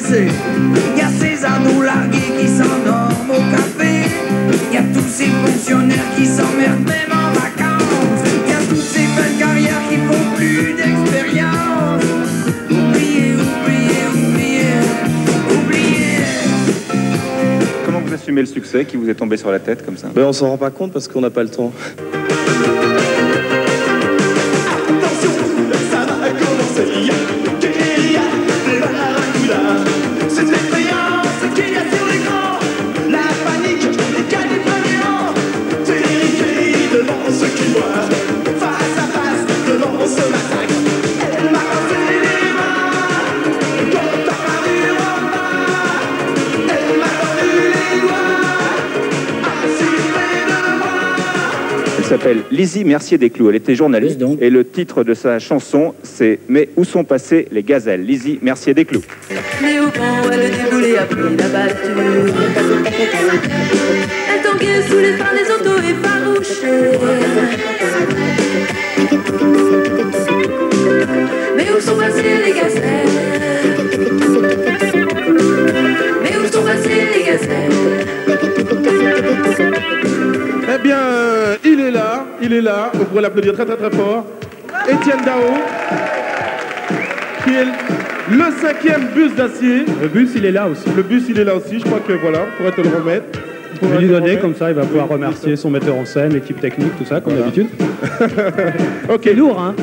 danser. Y a ces ados largués qui s'endorment au café. Y a tous ces fonctionnaires qui s'emmerdent même en vacances. Y a toutes ces fins de carrière qui font plus d'expérience. Oubliez, oubliez, oubliez, oubliez. Comment vous assumez le succès qui vous est tombé sur la tête comme ça? Ben, on s'en rend pas compte parce qu'on n'a pas le temps. Attention, ça va commencer. Guérilla, des barracudas. C'est effrayant ce qu'il y a sur l'écran. La panique, les californiens. Terrifiés devant ce qu'ils voient. Face à face devant ce massacre. Elle m'a cassé les mains. Quand t'as paru en bas. Elle m'a tendu les doigts. Assis près de moi. Elle s'appelle Lizzie Mercier-Desclous. Elle était journaliste et le titre de sa chanson c'est Mais où sont passées les gazelles? Lizzie Mercier-Desclous. Mais au vent, elle déboulait après la batture. Elle tanguait sous les phares des autos effarouchés. Mais où sont passées les gazelles? Mais où sont passées les gazelles? Eh bien, il est là, vous pouvez l'applaudir très très très fort. Étienne Dao, qui est le 5e bus d'acier. Le bus, il est là aussi. Le bus, il est là aussi, je crois que voilà, on pourrait te le remettre. On va lui donner, comme ça, il va pouvoir remercier son metteur en scène, l'équipe technique, tout ça, comme d'habitude. Ok. C'est lourd, hein.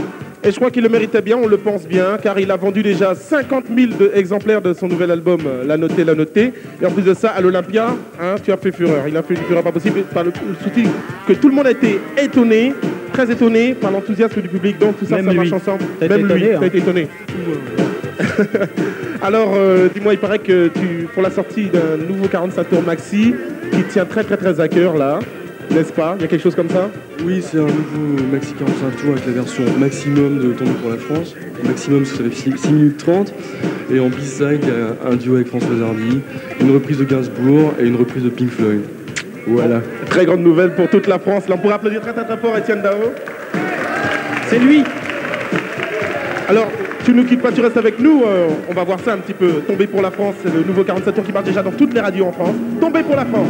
Et je crois qu'il le méritait bien, on le pense bien, car il a vendu déjà 50 000 exemplaires de son nouvel album, La Notée, La Notée. Et en plus de ça, à l'Olympia, hein, tu as fait fureur. Il a fait une fureur pas possible, par le souci que tout le monde a été étonné, très étonné par l'enthousiasme du public. Donc tout ça, Même ça lui. marche ensemble. T'as Même été lui, étonné, t'as été étonné. Alors, dis-moi, il paraît que pour la sortie d'un nouveau 45 tours maxi, qui tient très très très à cœur là, n'est-ce pas? Il y a quelque chose comme ça? Oui, c'est un nouveau maxi 45 tours avec la version maximum de Tombé pour la France. Maximum, ça fait 6 minutes 30. Et en B-side, il y a un duo avec Françoise Hardy, une reprise de Gainsbourg et une reprise de Pink Floyd. Voilà. Très grande nouvelle pour toute la France. Là, on pourrait applaudir très très très fort Étienne Dao. C'est lui. Alors, tu ne nous quittes pas, tu restes avec nous. On va voir ça un petit peu. Tombé pour la France, c'est le nouveau 47 tours qui part déjà dans toutes les radios en France. Tombé pour la France.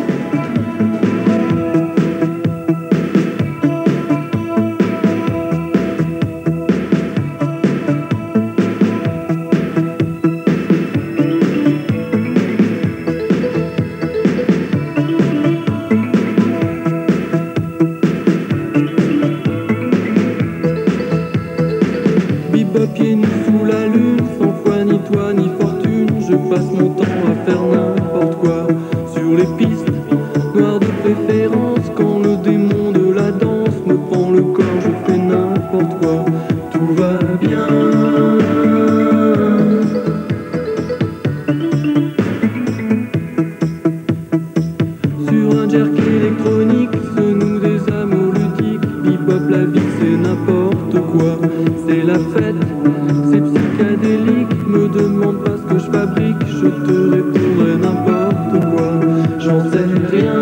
Pieds nus sous la lune, sans foi ni toi ni fortune, je passe mon temps à faire n'importe quoi sur les pistes noires de préférence. Quand le démon de la danse me prend le corps, je fais n'importe quoi, tout va bien. Sur un jerk électronique se nouent des amours ludiques. Bebop, la vie c'est n'importe quoi, c'est la fête. C'est psychédélique, me demande pas ce que je fabrique, je te répondrai n'importe quoi, j'en sais rien.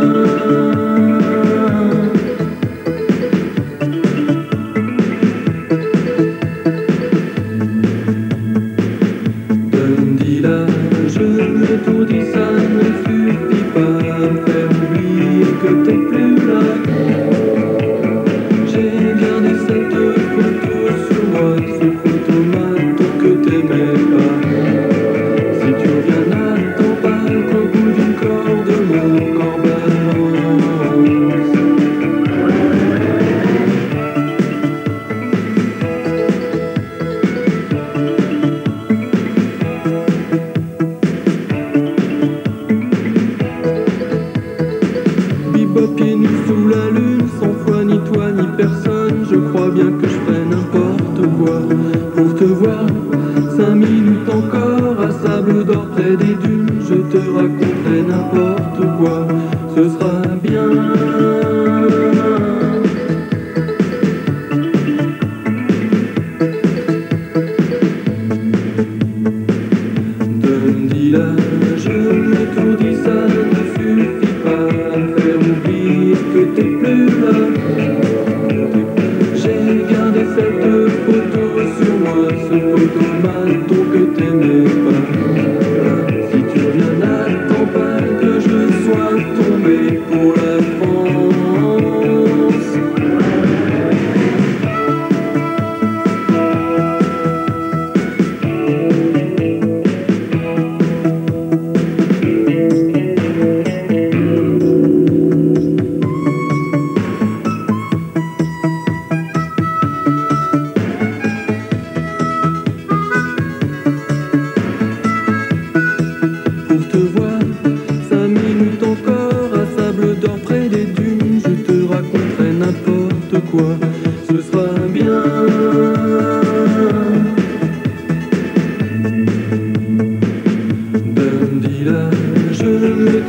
Dundee-là, je m'étourdis, ça ne suffit pas à me faire oublier que t'es plus là. J'ai gardé cette photo sur moi, ce photomaton que t'aimais pas. Si tu reviens, n'attends pas qu'au bout d'une corde, mon corps balance. Bebop, pieds nus sous la lune, sans foi ni toi ni personne, je crois bien que je ferai n'importe quoi pour te voir. 5 minutes encore à Sable d'Or près des dunes, je te raconterai n'importe quoi, ce sera bien. Dundee-là, je m'étourdis, ça ne suffit pas à me faire oublier que t'es plus là. J'ai gardé cette photo sur moi, ce photomaton que t'aimais pas.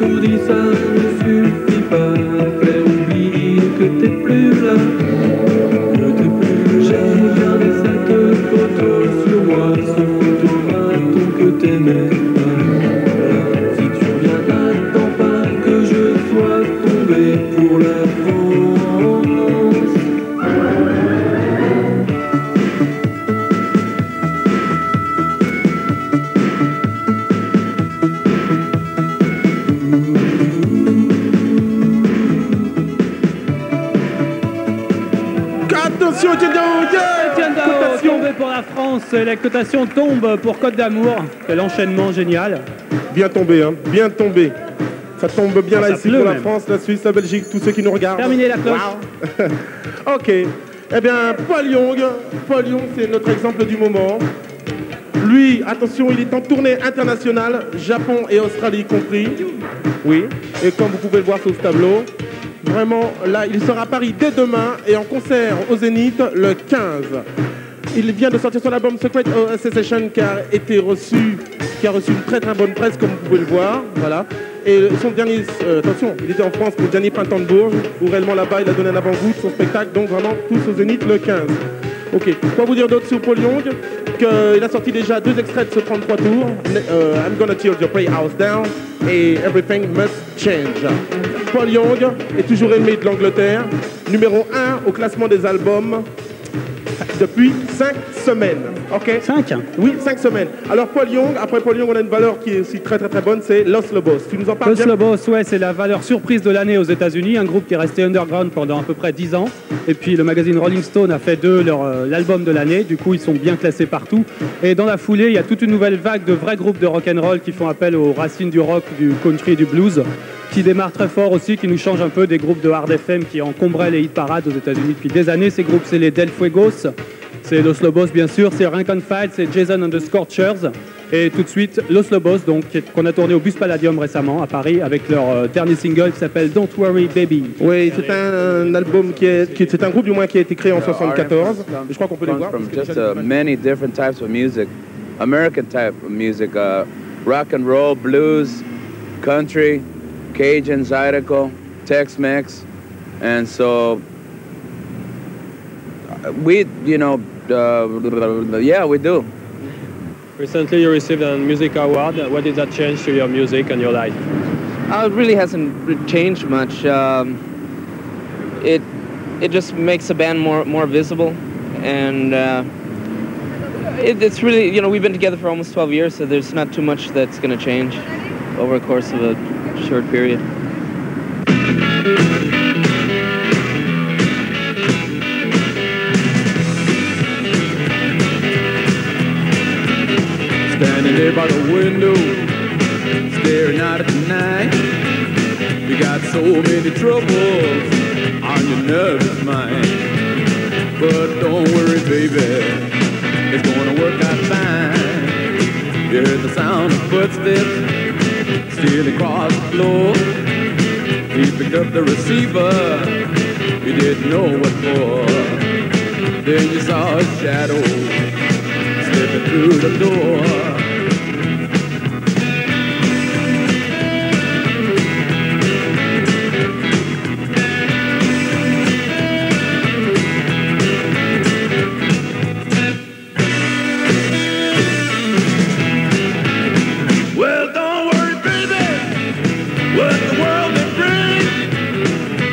tout dit, ça ne suffit pas à faire oublier que t'es plus là. Que t'es plus là. J'ai gardé cette photo sur moi, ce photomaton que t'aimais pas. Si tu reviens, n'attends pas que je sois tombé pour la France. Attention, Cotation tombée pour la France, la cotation tombe pour Côte d'Amour. Quel enchaînement génial. Bien tombé, hein, bien tombé. Ça tombe bien là Ça ici pleut pour la même. France, la Suisse, la Belgique, tous ceux qui nous regardent. Terminé la cloche. Wow. Ok. Eh bien, Paul Young, c'est notre exemple du moment. Lui, attention, il est en tournée internationale, Japon et Australie compris. Oui. Et comme vous pouvez le voir sur ce tableau, vraiment, là, il sera à Paris dès demain et en concert au Zénith le 15. Il vient de sortir son album Secret Session qui a reçu une très très bonne presse comme vous pouvez le voir. Voilà. Et son dernier, attention, il était en France pour le dernier Printemps de Bourges, où réellement là-bas il a donné un avant-goût de son spectacle, donc vraiment tous au Zénith le 15. Ok, quoi vous dire d'autre sur Paul Young? Qu'il a sorti déjà 2 extraits de ce 33 tours, I'm Gonna Tear Your Playhouse Down et Everything Must Change. Paul Young est toujours aimé de l'Angleterre, numéro 1 au classement des albums depuis 5 semaines. Ok? 5? Oui, 5 semaines. Alors Paul Young, après Paul Young, on a une valeur qui est aussi très très très bonne, c'est Los Lobos. Tu nous en parles? Los Lobos, ouais, c'est la valeur surprise de l'année aux États-Unis, un groupe qui est resté underground pendant à peu près 10 ans. Et puis le magazine Rolling Stone a fait d'eux l'album de l'année, du coup ils sont bien classés partout. Et dans la foulée, il y a toute une nouvelle vague de vrais groupes de rock'n'roll qui font appel aux racines du rock, du country et du blues, qui démarrent très fort aussi, qui nous changent un peu des groupes de hard FM qui encombraient les hit parades aux États-Unis depuis des années. Ces groupes, c'est les Del Fuegos, c'est Los Lobos bien sûr, c'est Rank and File, c'est Jason and the Scorchers. Et tout de suite, Los Lobos, donc, qu'on a tourné au Bus Palladium récemment à Paris avec leur dernier single qui s'appelle Don't Worry Baby. Oui, c'est un album c'est un groupe du moins qui a été créé en 74. Je crois qu'on peut les voir. From just many different types of music, American type of music, rock and roll, blues, country, Cajun, Zydeco, Tex-Mex, and so we, yeah, we do. Recently you received a music award. What did that change to your music and your life? It really hasn't changed much. It just makes the band more visible, and it's really, we've been together for almost 12 years, so there's not too much that's going to change over the course of a short period. Standing there by the window, staring out at the night. You got so many troubles on your nervous mind. But don't worry, baby, it's gonna work out fine. You heard the sound of footsteps stealing across the floor. He picked up the receiver, you didn't know what for. Then you saw a shadow slipping through the door. Well, don't worry, baby, what the world may bring.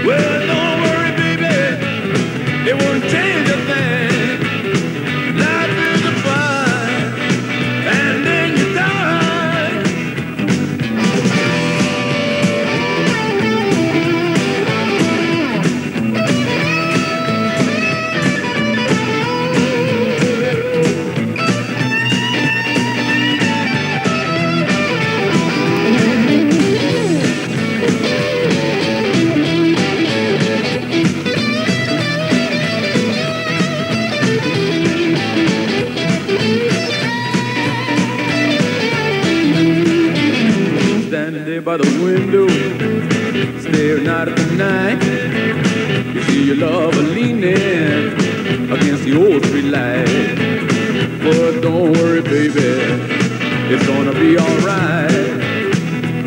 Well, don't worry, baby, it won't change a thing. Life is a fire, and then you die. Standing there by the window, staring out at the night. You see your lover leaning against the old street light. But don't worry, baby, it's gonna be alright.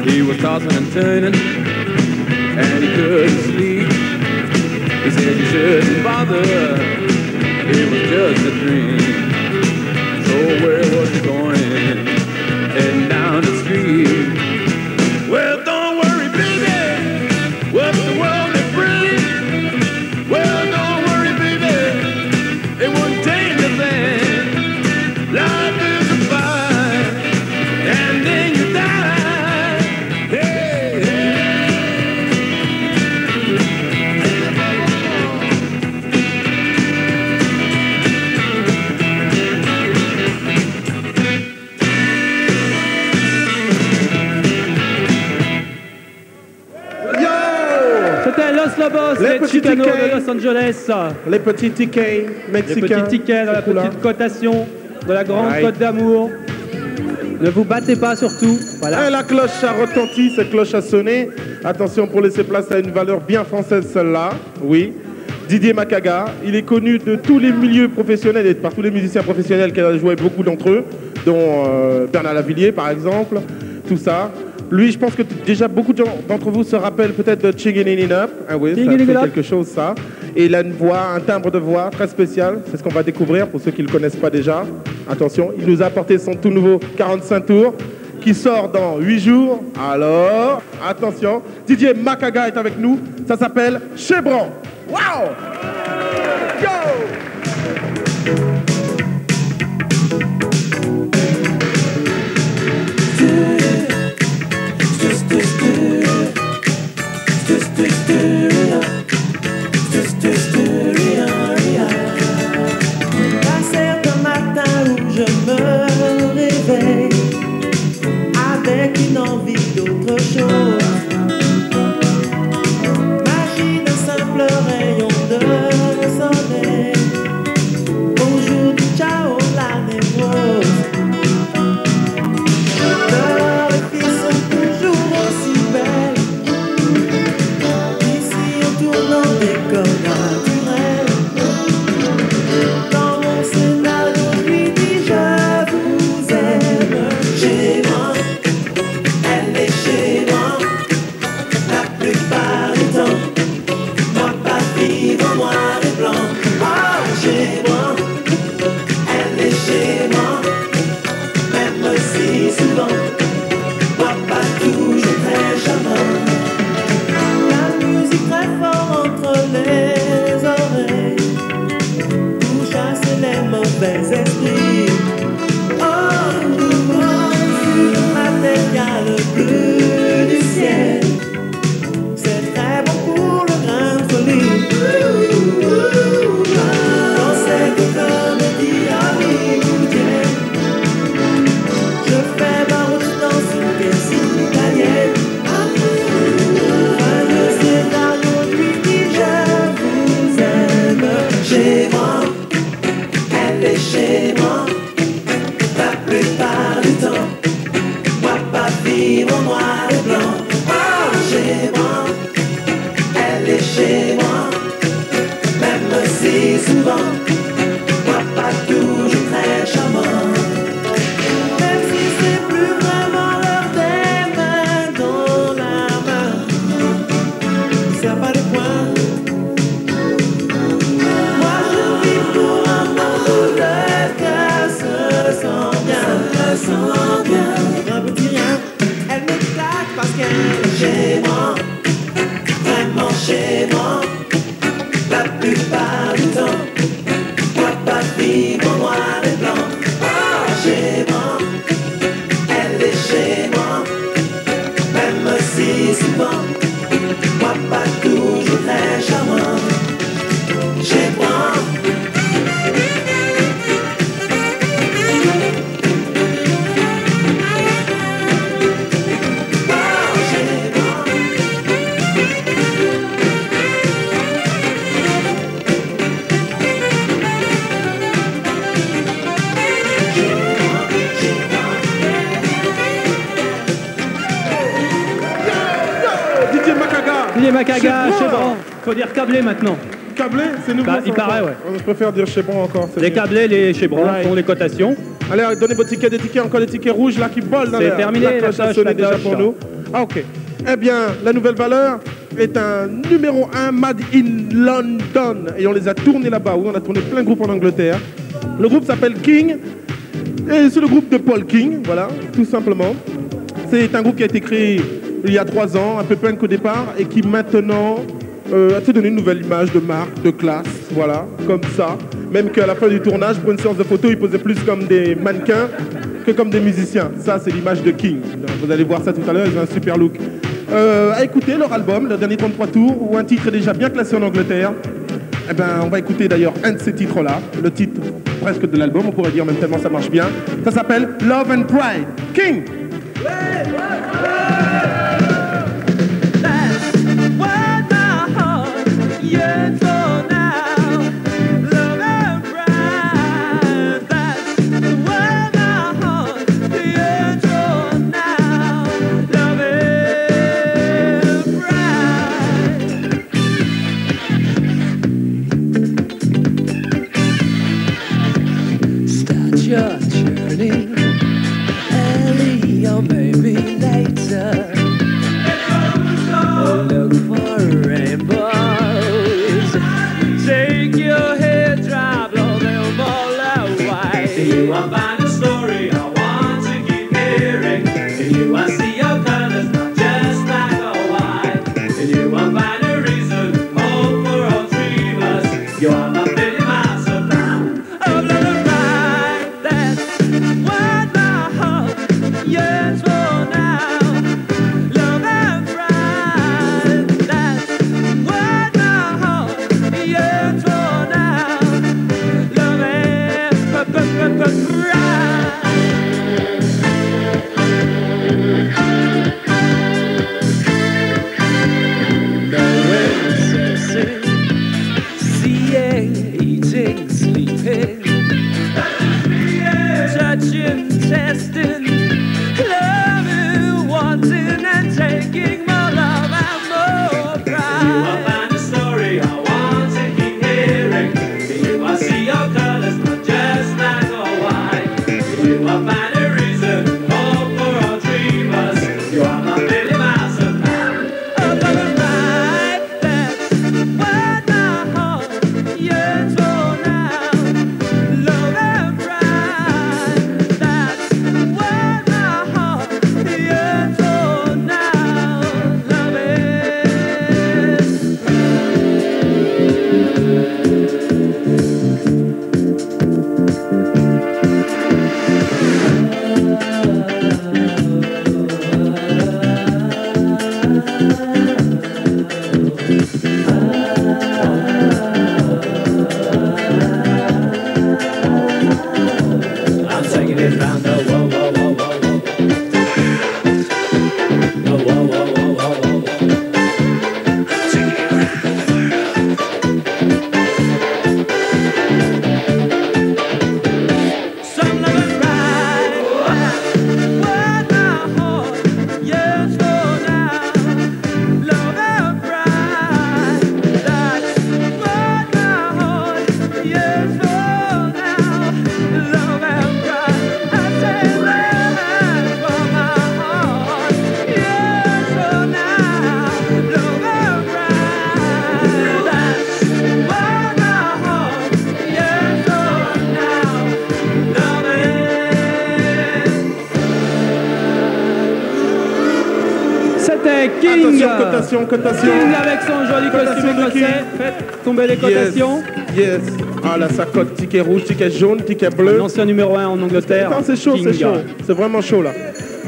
He was tossing and turning, and he couldn't sleep. He said you shouldn't bother, it was just a dream. So where was he going? Heading down the street. Well, don't worry, baby, what's the world may bring? Well, don't worry, baby, it won't change a thing. Life is a fight, and then you die. Hey, C'était Los Lobos, les Chicanos de Los Angeles. Les petits tickets mexicains. Les petits tickets dans la petite cotation de la grande côte d'amour. Ne vous battez pas surtout. Voilà. Et la cloche a retenti, cette cloche a sonné. Attention pour laisser place à une valeur bien française celle-là. Oui. Didier Macaga, il est connu de tous les milieux professionnels et par tous les musiciens professionnels qui a joué beaucoup d'entre eux, dont Bernard Lavillier par exemple, tout ça. Lui, je pense que déjà beaucoup d'entre vous se rappellent peut-être de Chiggin' It Up. Ah oui, ça fait quelque chose ça. Et il a une voix, un timbre de voix très spécial. C'est ce qu'on va découvrir pour ceux qui ne le connaissent pas déjà. Attention, il nous a apporté son tout nouveau 45 tours qui sort dans 8 jours. Alors, attention, Didier Macaga est avec nous. Ça s'appelle Chebran. Wow! Yo! Un certain matin où je me réveille avec une envie d'autre chose. Imagine un simple rayon de soleil. Aujourd'hui, ciao la névrose. Les filles sont toujours aussi belles. Ici en tournant des cordes naturelles. Dans mon scénario, je lui dis je vous aime. Chez moi, elle est chez moi. La plupart du temps, moi pas vivre en noir et blanc. Oh, chez moi, elle est chez moi. Même si souvent, moi pas toujours très charmant. La musique très fort entre les oreilles pour chasser les mauvais esprits. Oh, sur ma tête y a le bleu du ciel. C'est très bon pour le grain de folie. Dans cette comédie hollywoodienne, je fais ma route dans une pièce italienne. Fin de scénario, je lui dis je vous aime. Chez moi, elle est chez moi. La plupart du temps, moi pas vivre en noir et blanc. Oh, chez moi, elle est chez moi. Même si souvent, moi pas toujours très charmant. Même si c'est plus vraiment l'heure des mains dans la main. Ça pas de point. Moi je vis pour un monde où le cœur se sent bien. Se sent bien. Un petit rien, elle me claque parce qu'elle est chez moi. Vraiment chez moi. La plupart du temps, moi pas vivre en noir et blanc. Oh, chez moi, elle est chez moi. Même si souvent, moi pas toujours très charmant. Chez moi. Didier Macaga, Chebran. Faut dire câblé maintenant. Câblé, c'est nouveau. Bah, il paraît, ouais. Je préfère dire Chebran encore. Les câblés, les Chebran font les cotations. Allez, donnez vos tickets, des tickets, encore des tickets rouges là qui volent. C'est terminé, la cloche a sonné déjà pour nous. Ah ok. Eh bien, la nouvelle valeur est un numéro 1 Made in London. Et on les a tournés là-bas. Oui, on a tourné plein de groupes en Angleterre. Le groupe s'appelle King. Et c'est le groupe de Paul King, voilà, tout simplement. C'est un groupe qui a été créé il y a 3 ans, un peu punk au départ, et qui maintenant a fait donner une nouvelle image de marque, de classe, voilà, comme ça. Même qu'à la fin du tournage, pour une séance de photos, ils posaient plus comme des mannequins que comme des musiciens. Ça, c'est l'image de King. Vous allez voir ça tout à l'heure, ils ont un super look. À écouter leur album, leur dernier 33 tours, où un titre est déjà bien classé en Angleterre. Eh ben, on va écouter d'ailleurs un de ces titres-là, le titre presque de l'album, on pourrait dire même tellement ça marche bien. Ça s'appelle Love and Pride. King! Your journey early or maybe later. Look for rainbows. Take your head, drop, blow them all away. You will find a story I want to keep hearing. You will see your colors, not just black or white. You will find a reason, hope for all dreamers. You are my Billy Master now. Oh, love and pride, that's what my heart yearns for now. Love and pride, that's what my heart yearns for now. Love and pride. Seeing, eating, sleeping, touching, testing, loving, wanting, and taking more love and more pride. You will find a story I want to keep hearing. You will see your colors, not just black or white. You will find a reason, hope for all dreamers. You are my Billy Mouse of now. Oh, love and pride, that's what my heart yearns for now. Love and pride, that's what my heart yearns for now. Love and I'm taking it round the whoa, whoa, whoa, whoa, whoa. The whoa, whoa, whoa, whoa, whoa, whoa. Taking it round the world. Some love and pride, what my heart yearns for now. Love and pride, that's what my heart yearns for now. Love and pride, I say that's what my heart yearns for now. Love and pride, that's what my heart yearns for now. Love and C'était King. Attention, cotation. King avec son joli costume écossais. Faites tomber les cotations. Yes. Ah là, ça cote. Ticket rouge, ticket jaune, ticket bleu. L'ancien numéro 1 en Angleterre. Non, c'est chaud, King. c'est chaud. C'est vraiment chaud là.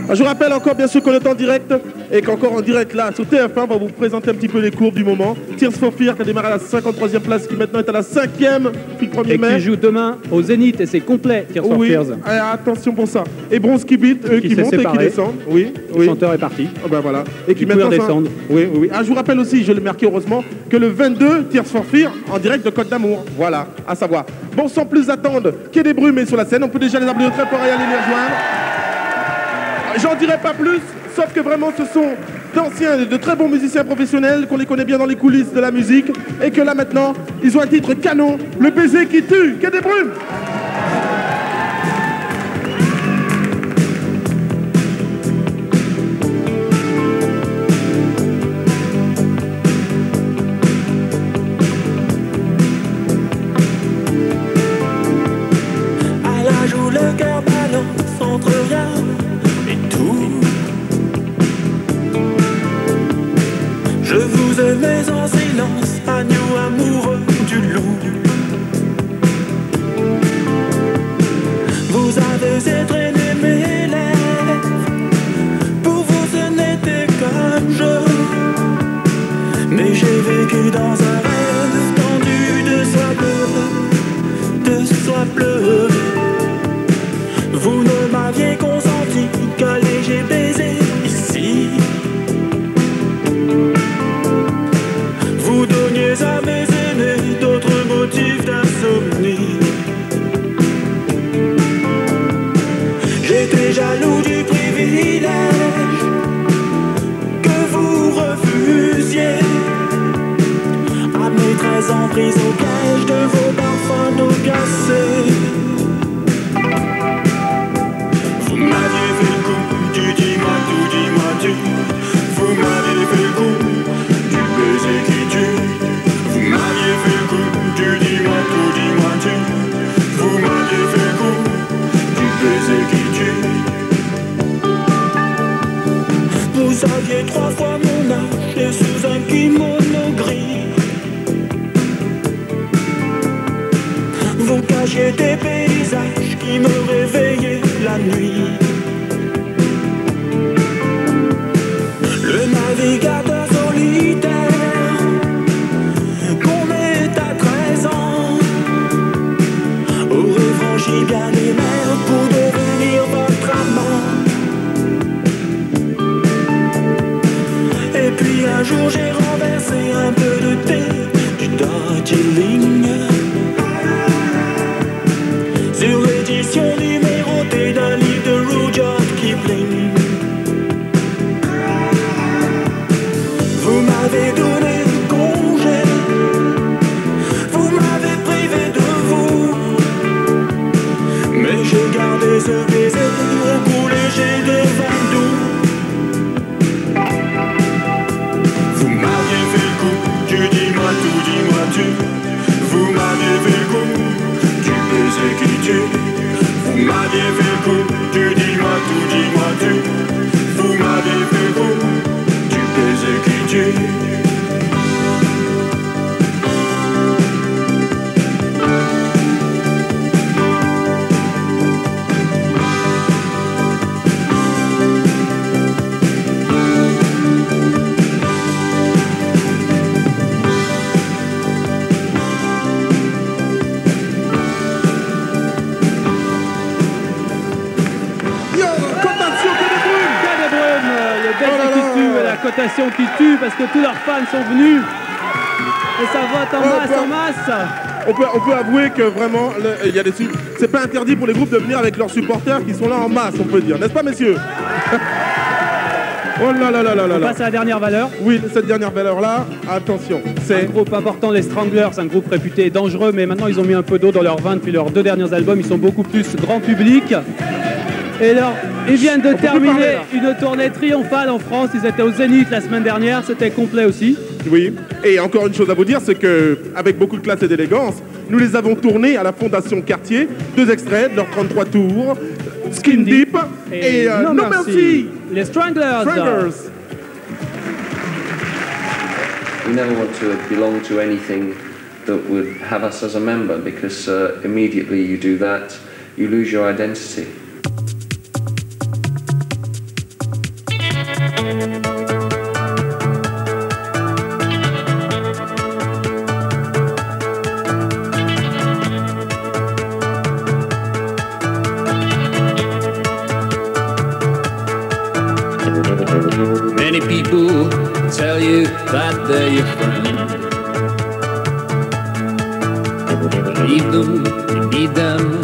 Ah, je vous rappelle encore bien sûr qu'on est en direct et qu'encore en direct là sur TF1 on va vous présenter un petit peu les courbes du moment. Tears for Fears qui a démarré à la 53e place, qui maintenant est à la 5e depuis le 1er Et mai. qui joue demain au Zénith et c'est complet. Tears for Oui, Fears. attention pour ça. Et Bronski Beat, eux qui s'est montent et qui séparé. descendent. Oui, Le oui. chanteur est parti. Ah ben voilà. Et qui Du coup, ils maintenant redescendent. Oui, oui, oui. Ah, je vous rappelle aussi, je l'ai marqué heureusement, que le 22, Tears for Fears en direct de Côte d'Amour. Voilà, à savoir. Bon, sans plus attendre, qu'il y ait des brumes sur la scène, on peut déjà les applaudir très fort et aller les rejoindre. J'en dirai pas plus, sauf que vraiment ce sont d'anciens et de très bons musiciens professionnels, qu'on les connaît bien dans les coulisses de la musique, et que là maintenant, ils ont un titre canon, le baiser qui tue, qu'il y ait des brumes. mais en silence, agneau amoureux du loup. Vous avez étreigné mes lèvres, pour vous ce n'était qu'un jeu. Mais j'ai vécu dans un rêve tendu de soie bleue. Vous ne m'aviez consenti qu'un léger baiser ici. Vous donniez à mes aînés d'autres motifs d'insomnie. J'étais jaloux du privilège que vous refusiez. À mes 13 ans pris au piège de vos parfums d'eau cassée. Vous m'aviez fait le coup du dis-moi tout, dis-moi tu. Vous m'aviez fait le coup du baiser qui tue. Vous m'aviez fait le coup du dis-moi tout, dis-moi tu. Vous m'aviez fait le coup du baiser qui tue. Vous aviez 3 fois mon âge et sous un kimono gris. Vous cachiez des paysages qui me réveillaient la nuit. Le navigateur solitaire qu'on met à 13 ans aurait franchi bien les mers pour devenir votre amant. Et puis un jour j'ai renversé un peu de thé du Darjeeling sur l'édition numérotée d'un livre de Rudyard Kipling. Vous m'avez donné congé, vous m'avez privé de vous, mais j'ai gardé ce baiser au cou léger de vin doux. Vous m'aviez fait le coup du dis-moi tout, dis-moi tu. Vous m'aviez fait le coup du baiser qui tue. Vous m'aviez fait le coup du dis-moi tout, dis-moi tu. Vous m'aviez fait le coup du baiser qui tue. Cotation qui tue parce que tous leurs fans sont venus et ça vote en masse. On peut avouer que vraiment, il y a c'est pas interdit pour les groupes de venir avec leurs supporters qui sont là en masse, on peut dire, n'est-ce pas, messieurs? Oh là là là là là. On passe à la dernière valeur. Oui, cette dernière valeur-là, attention, c'est un groupe important, les Stranglers, un groupe réputé dangereux, mais maintenant ils ont mis un peu d'eau dans leur vin depuis leurs 2 derniers albums, ils sont beaucoup plus grand public. Et alors, ils viennent de terminer une tournée triomphale en France. Ils étaient au Zénith la semaine dernière, c'était complet aussi. Oui, et encore une chose à vous dire, c'est qu'avec beaucoup de classe et d'élégance, nous les avons tournés à la Fondation Cartier. 2 extraits de leurs 33 tours, Skin Deep et No Mercy. Les Stranglers. We never want to belong to anything that would have us as a member, because immediately you do that, you lose your identity. Many people tell you that they're your friend. Believe them, you need them.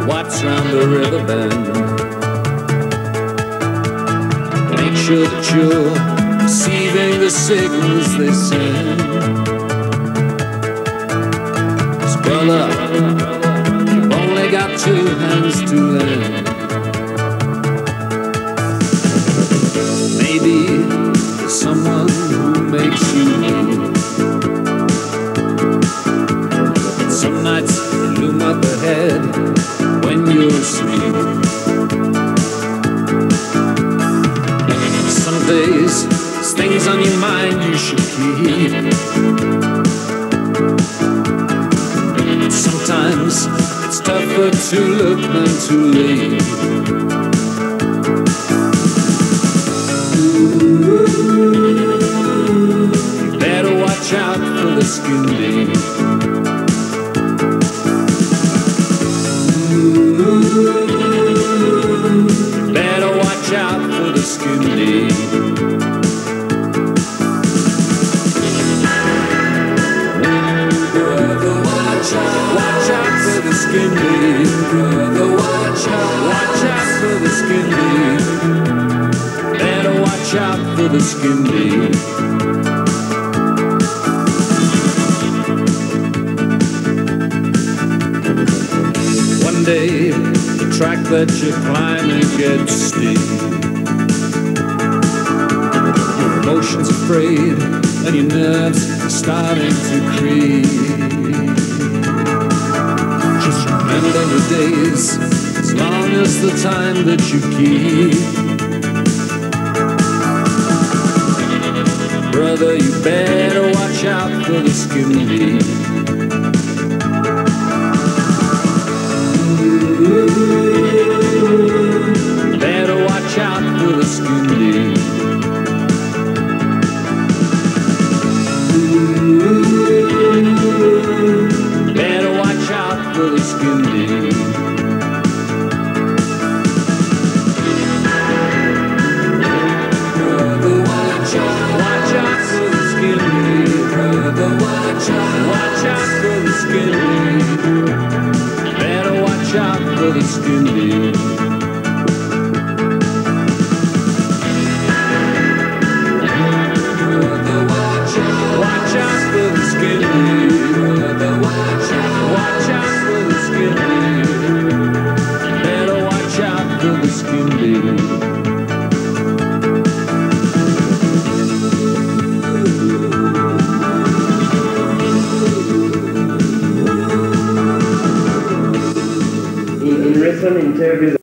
Watch round the river bend. Make sure that you're receiving the signals they send. 'Cause brother, you've only got 2 hands to lend. Maybe there's someone who makes you leave. Some nights they loom up ahead when you're asleep. Some days it's things on your mind you should keep. Sometimes it's tougher to look than to leave. Better watch out for the skin deep. Better watch out for the skin deep. Brother, watch out for the skin deep. Brother, watch out for the skin deep. Better watch out for the skin deep. One day, the track that you're climbing gets steep. Your emotions are frayed and your nerves are starting to creep. Just remember the days, as long as the time that you keep. Brother, you better watch out for the skin deep. Better watch out for the skin deep. Better watch out for the skin deep. Brother, watch out for the skin deep. Brother, watch out for the skin deep. Better watch out for the skin deep. Brother, watch out for the skin deep. Brother, watch out for the skin deep. Better watch out for the skin deep.